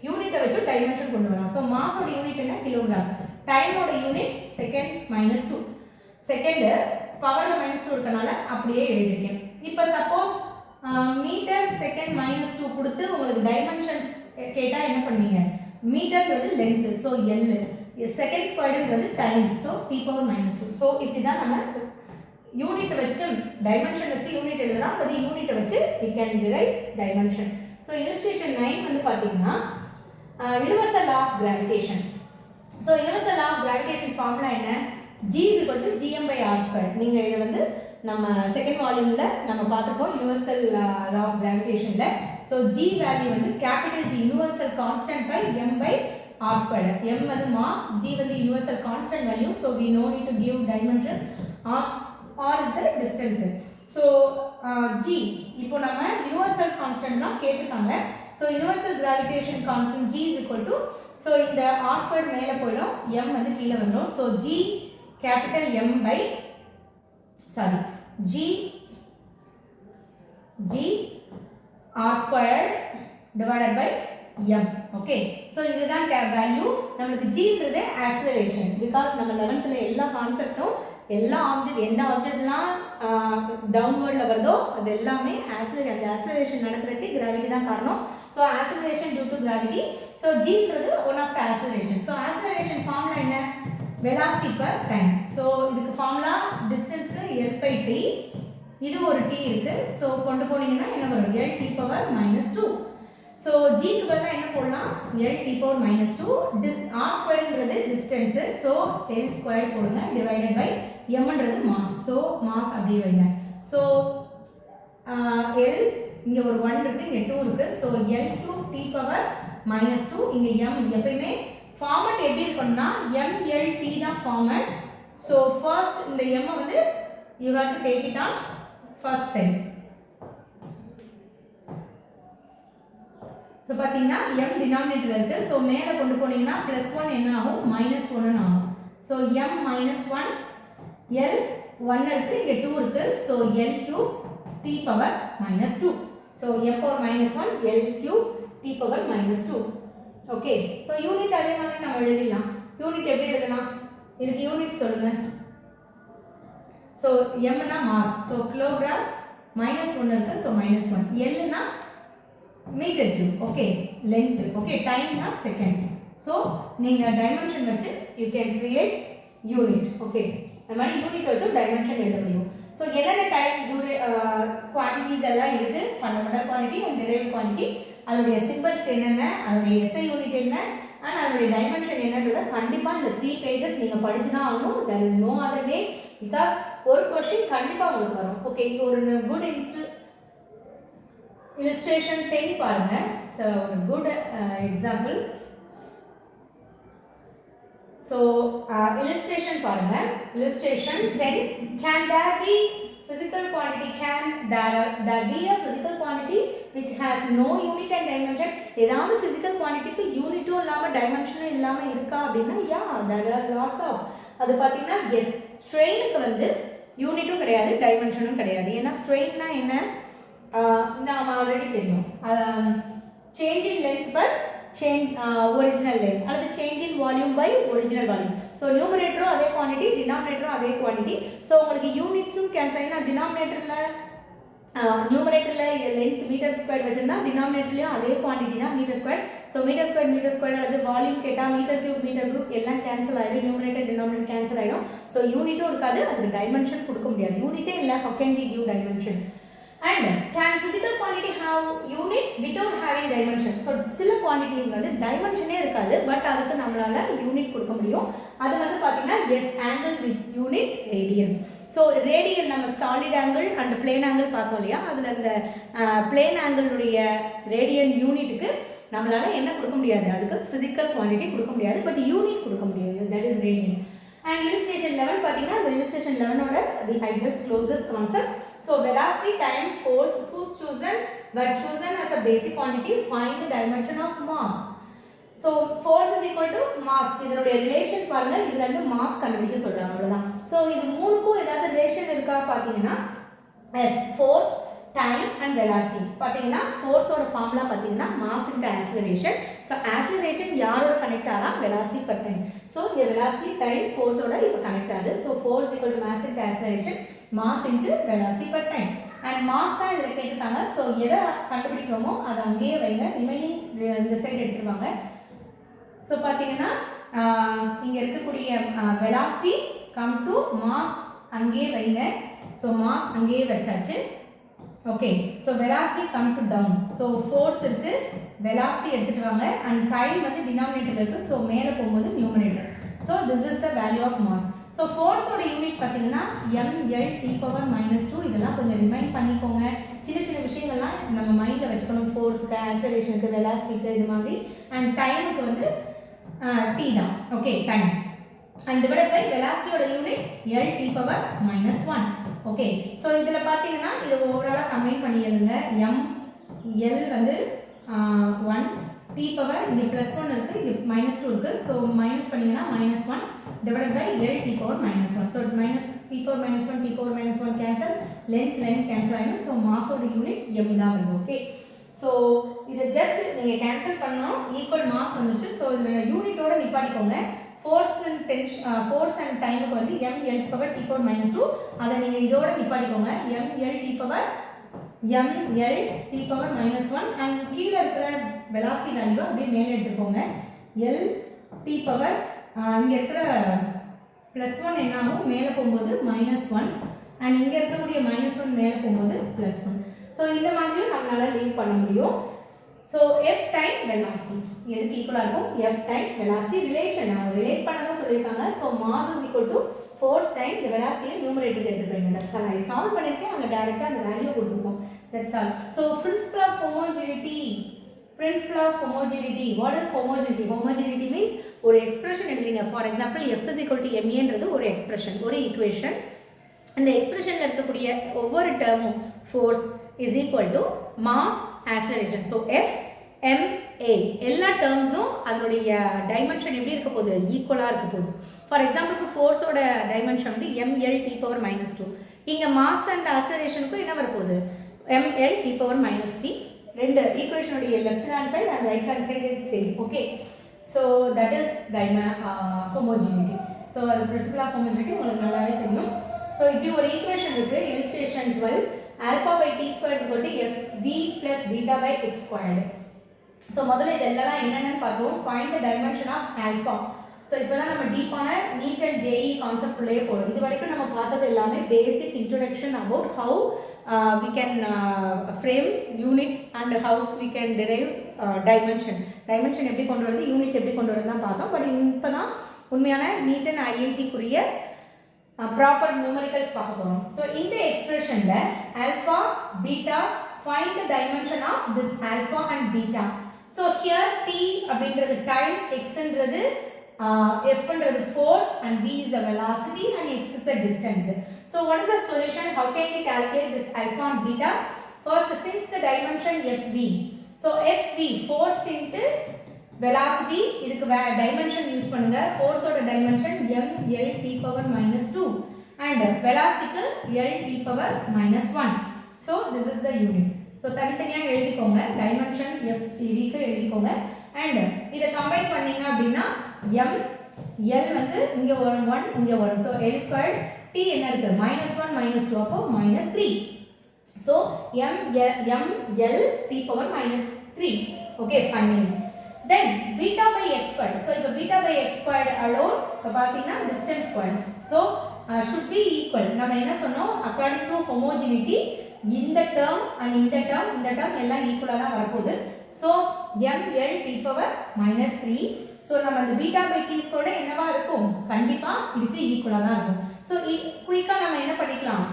யூனிட்டை வச்சு டைமென்ஷன் கொண்டு வரலாம். So மாஸோட யூனிட் என்ன? கிலோகிராம். டைமோட யூனிட் செகண்ட் -2. செகண்ட் பவர்ல -2 இருக்கனால அப்படியே எழுதிருக்கேன். இப்போ சப்போஸ் மீட்டர் செகண்ட் -2 கொடுத்து உங்களுக்கு டைமென்ஷன்ஸ் கேட்டா என்ன பண்ணுவீங்க? மீட்டர்ன்றது லென்த். ஸோ எல், செகண்ட் ஸ்கொயர்ன்றது time. So t power -2. So இப்படி தான் நம்ம யூனிட் வச்சு டைமென்ஷன் வச்சு யூனிட் எழுதலாம். அது யூனிட்டை வச்சு we can derive dimension. So illustration 9 வந்து பார்த்தீங்கன்னா universal law of gravitation. So universal law of gravitation formula என்ன? G is equal to gm by r square. நீங்க இதை வந்து நம்ம செகண்ட் வால்யூம்ல நம்ம பார்த்திருப்போம் universal law of gravitation-ல. So G value வந்து capital G universal constant by m by r square. m வந்து mass, G வந்து universal constant value. So we no need to give dimension. R is the distance. So G இப்போ நம்ம universal constant தான் கேட்டிருக்காங்க. So universal gravitation constant G is equal to, so இந்த r square மேலே போயிடும், m வந்து கீழே வந்துடும். So G capital M by G r squared divided by m. Okay, so இதுதான் வேல்யூ. நமக்கு G ன்றது acceleration, because நம்ம 11th எல்லா கான்செப்டும் எல்லா ஆப்ஜெக்ட் எந்த ஆப்ஜெக்ட்லாம் டவுன்வர்ட்ல வருதோ அது எல்லாமே அந்த ஆக்சிலரேஷன் நடக்கிறதுக்கு கிராவிட்டி தான் காரணம். So acceleration due to gravity. So ஜின்றது one of the acceleration. So acceleration formula என்ன? Velocity per time. ஸோ இதுக்கு ஃபார்முலா டிஸ்டன்ஸ்க்கு எல் பை டி, இது ஒரு டி இருக்கு. ஸோ கொண்டு போனீங்கன்னா என்ன வரும்? L T power -2. ஸோ ஜிக்கு பதிலாக என்ன போடலாம்? L T power -2. ஆர் ஸ்கொயர்ன்றது டிஸ்டன்ஸு, ஸோ எல் ஸ்கொயர் போடுங்க, டிவைடட் பை எம்ன்றது மாஸ். ஸோ மாஸ் அப்படியே வைங்க. ஸோ எல் இங்கே ஒரு 1 இருக்குது, இங்கே 2 இருக்குது. So L to T power -2. இங்கே எம் எப்பயுமே ஃபார்மட் எப்படி இருக்குன்னா எம்எல்டி தான் ஃபார்மட். ஸோ ஃபர்ஸ்ட் இந்த எம்மை வந்து you have to take it on first sight. So பார்த்தீங்கன்னா எம் டினாமினேட்டர் இருக்குது. ஸோ மேலே கொண்டு போனீங்கன்னா +1 என்ன ஆகும்? -1 ஆகும். ஸோ எம் -1, எல் 1 இருக்குது, இங்கே 2 இருக்குது. So L Q T power -2. So M power -1 L Q T power -2. Okay, so unit அதே மாதிரி நம்ம எழுதிடலாம். யூனிட் எப்படி எழுதலாம்? இதுக்கு யூனிட் சொல்லுங்கள். ஸோ எம்னா மாஸ், ஸோ கிலோகிராம், -1 இருக்குது, ஸோ -1. எல்னா metre cube. Okay, length. Okay, டைம்னா செகண்ட். ஸோ நீங்கள் டைமென்ஷன் வச்சு you can create unit. Okay, அந்த மாதிரி யூனிட் வச்சு டைமென்ஷன் எழுத முடியும். ஸோ என்னென்ன டைம் குவான்டிட்டிஸ் எல்லாம் இருக்குது? Fundamental quantity and derived quantity. அதோடைய சிம்பிள்ஸ் என்னென்ன, அதோடைய எஸ்ஐ யூனிட் என்ன, அண்ட் அதோடைய டைமென்ஷன் என்னன்றதை கண்டிப்பாக இந்த 3 pages நீங்கள் படிச்சு தான் ஆகணும். There is no other way, because ஒரு கொஸ்டின் கண்டிப்பாக உங்களுக்கு வரும். ஓகே, இங்கே ஒரு குட் illustration 10 பாருங்க. So a good example. So illustration பாருங்க. Illustration 10. Can there be physical quantity? Can there be a physical quantity which has no unit and dimension? ஏதாவது physical quantityக்கு யூனிட்டும் இல்லாம டைமென்ஷனும் இல்லாம இருக்கா அப்படின்னா yeah, there are lots of. அது பார்த்தீங்கன்னா yes, ஸ்ட்ரெயினுக்கு வந்து யூனிட்டும் கிடையாது, டைமென்ஷனும் கிடையாது. ஏன்னா ஸ்ட்ரெயின்னா என்ன? நாம் ஆல்ரெடி தெரியும், change in length per change original length, அல்லது change in volume by original volume. So நியூமரேட்டரும் அதே குவான்டிட்டி, டினாமினேட்டரும் அதே குவான்டிட்டி. ஸோ உங்களுக்கு யூனிட்ஸும் கேன்சல் ஆகினா நியூமரேட்டரில் லென்த் மீட்டர் ஸ்கொயர் வச்சுருந்தா டினாமினேட்டர்லையும் அதே குவான்டிட்டி தான் metre square. So metre square அல்லது வால்யூம் கேட்டால் மீட்டர் கியூப் எல்லாம் கேன்சல் ஆகிடும். நியூமரேட்டர் டினாமினேட்டர் கேன்சல் ஆகிடும். ஸோ யூனிட்டும் இருக்காது, அதுக்கு டைமென்ஷன் கொடுக்க முடியாது. யூனிட்டே இல்லை, how can we give dimension? And can physical quantity have unit without having dimension? So சில quantities வந்து dimensionே இருக்காது, பட் அதுக்கு நம்மளால யூனிட் கொடுக்க முடியும். அது வந்து பார்த்தீங்கன்னா yes, angle with unit radian. So radial நம்ம solid angle and plane angle பார்த்தோம் இல்லையா? அதில் இந்த பிளேன் ஆங்கிளுடைய ரேடியன் யூனிட்டுக்கு நம்மளால என்ன கொடுக்க முடியாது? அதுக்கு ஃபிசிக்கல் குவான்டிட்டி கொடுக்க முடியாது, பட் யூனிட் கொடுக்க முடியும். That is radian. And illustration 11 பார்த்தீங்கன்னா இந்த illustration 11ஓட I just close this concept. So velocity, time, force, who's chosen? Were chosen as a basic quantity. Find the dimension of mass. So force is equal to mass. இதனுடைய relation பாருங்க, இது ரெண்டு mass கண்டுபிடிக்க சொல்றாங்க, அவ்வளவுதான். So இது மூணுக்கும் ஏதாவது ரிலேஷன் இருக்கா பார்த்தீங்கன்னா S, force, time and velocity. பார்த்தீங்கன்னா ஃபோர்ஸோட ஃபார்முலா பார்த்தீங்கன்னா mass into acceleration. So acceleration யாரோட கனெக்ட் ஆகிறா? Velocity per time. ஸோ இந்த வெலாசிட்டி டைம் ஃபோர்ஸோட இப்போ கனெக்ட் ஆகுது. So force equal to mass into acceleration, mass into velocity per time. And mass தான் இதில் கேட்டிருக்காங்க. ஸோ எதை கண்டுபிடிக்கிறோமோ அதை அங்கேயே வைங்க, ரிமைனிங் இந்த சைடு எடுத்துருவாங்க. ஸோ பார்த்தீங்கன்னா இங்கே இருக்கக்கூடிய வெலாசிட்டி கம் டு மாஸ் அங்கேயே வைங்க. ஸோ மாஸ் அங்கேயே வச்சாச்சு. Okay, so velocity come to down. So force இருக்கு, velocity எடுத்துட்டு வாங்க and time வந்து denominator இருக்கு. So மேல போகும்போது numerator. So this is the value of mass. So force ஓட யூனிட் பாத்தீங்கன்னா ml t power -2. இதெல்லாம் கொஞ்சம் ரிமைண்ட் பண்ணிக்கோங்க. சின்ன சின்ன விஷயங்கள்லாம் நம்ம மைண்ட்ல வச்சுக்கணும். ஃபோர்ஸ்க்கு, ஆக்சலரேஷனுக்கு, வெலாசிட்டிக்கு இது மாதிரி and டைமுக்கு வந்து t தான். Okay, time. And divided by velocity ஓட unit l t power -1. Okay, so இதுல பாத்தீங்கன்னா இது ஓவராலா கம்பைன் பண்ணி எழுதுங்க. m l வந்து 1 t பவர் இங்க +1 இருக்கு, இங்க -2 இருக்கு. so மைனஸ் பண்ணீங்கன்னா -1 divided by l t power -1. so minus t power -1 t power -1 cancel, length cancel ஆயிடும். so mass ஓட யூனிட் m தான் வருது. okay, so இத ஜஸ்ட் நீங்க கேன்சல் பண்ணனும், ஈக்குவல் மாஸ் வந்துச்சு. so இதோட யூனிட்டோட நிப்பாட்டிக்கோங்க. force and time க்கு வந்து ml power t power -2. அத நீங்க இதோட நிப்பாட்டிக்கோங்க. ml t power -1 and கீழ இருக்கிற velocity வேல்யூ அப்படியே மேலே எடுத்துக்கோங்க. l t power இங்க இருக்கிற +1 என்ன ஆகும், மேலே போகும்போது -1 and இங்க இருக்கக்கூடிய -1 மேலே போகும்போது +1. so இந்த மாதிரி நம்மளால லீவ் பண்ண முடியும். so f time velocity எதுக்கு ஈக்குவலா இருக்கும், f time velocity ரிலேஷன் அவங்க ரிலேட் பண்ண தான் சொல்லிருக்காங்க. so mass is equal to force time the velocity numerator எடுத்துக்கோங்க. that's all. I solve பண்ணிருக்கேன், அங்க டைரக்ட்டா அந்த வேல்யூ கொடுத்துருக்கோம். that's all. so principle of homogeneity. what is homogeneity? homogeneity means ஒரு எக்ஸ்பிரஷன் எழுதுறீங்க. for example f is equal to ma ன்றது ஒரு எக்ஸ்பிரஷன், ஒரு ஈக்குவேஷன். அந்த எக்ஸ்பிரஷன்ல இருக்கக்கூடிய ஒவ்வொரு டேர்மும் force is equal to mass acceleration. so f m a எல்லா டேர்ம்ஸும் அதனுடைய டைமென்ஷன் எப்படி இருக்க போகுது, ஈக்குவலா இருக்க போகுது. ஃபார் எக்ஸாம்பிளுக்கு ஃபோர்ஸோட டைமென்ஷன் வந்து ml t power -2. இங்க மாஸ் அண்ட் ஆக்சலரேஷனுக்கு என்ன வர போகுது, ml t power -t. ரெண்டு ஈக்குவேஷனுடைய left hand side and right hand side is same. Okay, so that is homogeneity. so அது பிரின்சிபல் ஆஃப் homogeneity உங்களுக்கு நல்லாவே தெரியும். so இப்படி ஒரு ஈக்குவேஷன் இருக்கு, illustration 12 alpha by t squared is equal to f v plus beta by x squared. so முதல்ல இதெல்லாம் என்னன்னு பார்த்தோம். find the dimension of alpha. so இப்போதான் நம்ம டீப்பான நீட் அண்ட் ஜேஇ கான்செப்ட் உள்ளே போறோம். இது வரைக்கும் நம்ம பார்த்தது எல்லாமே பேசிக் introduction about how we can frame unit and how we can derive dimension எப்படி கொண்டு வரது, யூனிட் எப்படி கொண்டு வரது தான் பார்த்தோம். பட் இப்போதான் உண்மையான நீட் அண்ட் ஐஐடி குரிய ப்ராப்பர் நியூமெரிக்கல்ஸ் பார்க்க போறோம். so இந்த எக்ஸ்பிரஷன்ல alpha beta find the dimension of this alpha and beta. so here t அப்படிங்கிறது time, x ன்றது f ன்றது force and v is the velocity and x is the distance. so what is the solution, how can we calculate this alpha and beta? first, since the dimension fv, so fv force into velocity, இதுக்கு dimension use பண்ணுங்க. force ஓட dimension ml t power -2 and velocity க்கு l t power -1. so this is the unit. so தனித்தனியா எழுதிக்கோங்க, dimension f க்கு எழுதிக்கோங்க and இத combine பண்ணீங்க அப்படினா m l வந்து இங்க 1 இங்க 1. so l squared t என்ன இருக்கு, -1 -2 அப்போ -3. so m l t power -3. okay, finally then beta by x squared. so இப்போ beta by x squared alone இப்போ பாத்தீங்கன்னா distance squared. so should be equal. நம்ம என்ன சொன்னோம், according to homogeneity இந்த term and இந்த term எல்லாம் ஈக்குவலா தான் வரப்போகுது. so ml t power -3. so நம்ம இந்த beta by t squared என்னவா இருக்கும், கண்டிப்பா இதுக்கு ஈக்குவலா தான் இருக்கும். so குயிக்கா நம்ம என்ன பண்ணிக்கலாம்,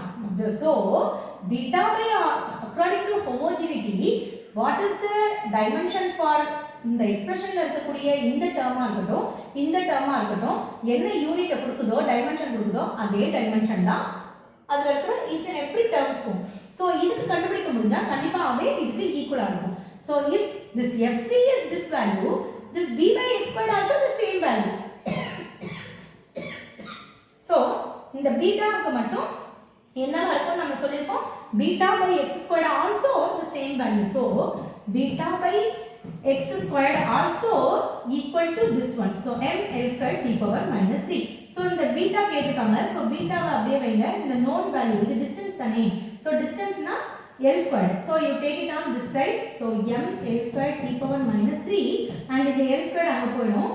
so beta by according to homogeneity what is the dimension for இந்த எக்ஸ்பிரஷன்ல இருக்கக்கூடிய இந்த டேர்மா இருக்கட்டும், இந்த டேர்மா இருக்கட்டும், என்ன யூனிட்டை கொடுக்குதோ, டைமென்ஷன் கொடுக்குதோ, அதே டைமென்ஷன் தான் அதுல இருக்கிற ஈச் அண்ட் எவ்ரி டேர்ம்ஸ்க்கும். ஸோ இதுக்கு கண்டுபிடிக்க முடிஞ்சா கண்டிப்பாகவே இதுக்கு ஈக்குவலாக இருக்கும். So if this fv is this value, this b by x squared also the same value. So இந்த பீட்டாவுக்கு மட்டும் என்னவா இருக்கும் நம்ம சொல்லியிருக்கோம், beta by x squared also the same value. so beta by x squared also equal to this one. so m l squared t power -3. so இந்த beta கேட்டிருக்காங்க. so beta வை அப்படியே வைங்க. இந்த known value இது distance தானே. so distance னா l squared. so you take it on this side. so m l squared t power -3 and இந்த l squared அங்க போய்டும்.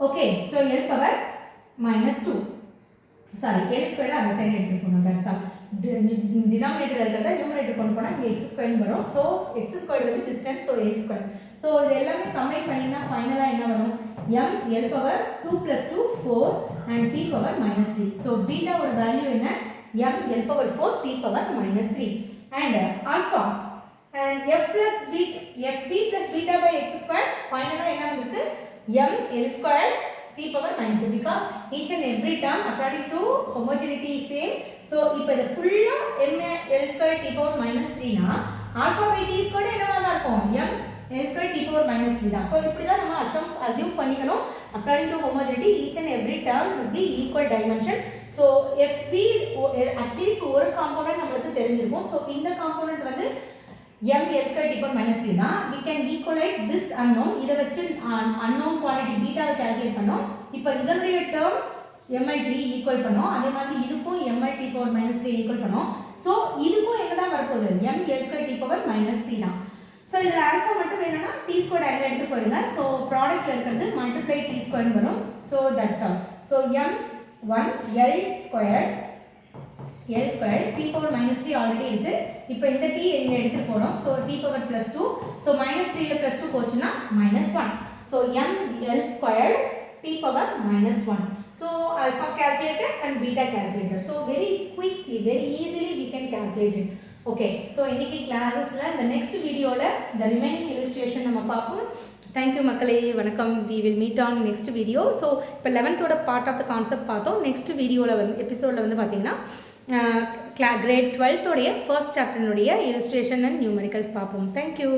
okay, so l power -2. sorry, l squared அந்த சைடு எடுத்துக்கணும். that's some denominator இருக்கிறத numerator கொண்டு போனால் இங்கே எக்ஸ் ஸ்கொயர்னு வரும். ஸோ எக்ஸ் ஸ்கொயர் வந்து distance, so L square. So இது எல்லாமே கம்பைன் பண்ணிங்கன்னா ஃபைனலாக என்ன வரும்? m l power 2 plus 2 4 and t power minus 3. So பீட்டாவோட வேல்யூ என்ன? m l power 4 t power minus 3 and alpha and fb plus beta by x square ஃபைனலாக என்ன வந்துருக்கு? m l square t power minus 3 because each and every term according to homogeneity is same. So இப்போ இது ஃபுல்லா m l square t power minus 3 னா alpha by t square என்னவா தான் இருக்கும்? m l square t power minus 3 தான். So இப்படி தான் நம்ம assume பண்ணிக்கணும். According to homogeneity each and every term is the equal dimension. So if we at least ஒரு காம்போனன்ட் நமக்கு தெரிஞ்சிருக்கும். So இந்த காம்போனன்ட் வந்து m l square t power minus 3 னா we can equate this unknown. இத வச்சு unknown quantity beta வை calculate பண்ணோம். இப்போ இதனுடைய term mlt ஈக்குவல் பண்ணோம். அதே மாதிரி இதுக்கும் mlt power minus 3 ஈக்குவல் பண்ணோம். ஸோ இதுக்கும் என்ன தான் வரப்போகுது? m l square t power minus 3 தான். ஸோ இதில் ஆல்ஃபா மட்டும் வேணும்னா டி ஸ்கொயர் அங்கே எடுத்து போயிடுங்க. ஸோ ப்ராடக்ட்டில் இருக்கிறது மல்டிப்ளை டி ஸ்கொயர் வரும். So that's all. So m1 l square t power minus 3 ஆல்ரெடி இருக்குது. இப்போ இந்த டி எங்கே எடுத்து போகிறோம்? So T power plus 2. So minus 3ல ப்ளஸ் 2 போச்சுன்னா minus 1. So m l square t power minus 1. So alpha calculated and beta calculated. So very quickly, very easily we can calculate it. Okay. So இன்னைக்கு கிளாஸஸ்ல the next videoல the remaining illustration நம்ம பார்ப்போம். Thank you மக்களே, வணக்கம். We will meet on next video. So இப்போ 11th ஓட part of the concept பார்த்தோம். next videoல வந்து எபிசோட்ல வந்து பாத்தீங்கன்னா grade 12th உடைய first chapter உடைய illustration and numericals பார்ப்போம். Thank you.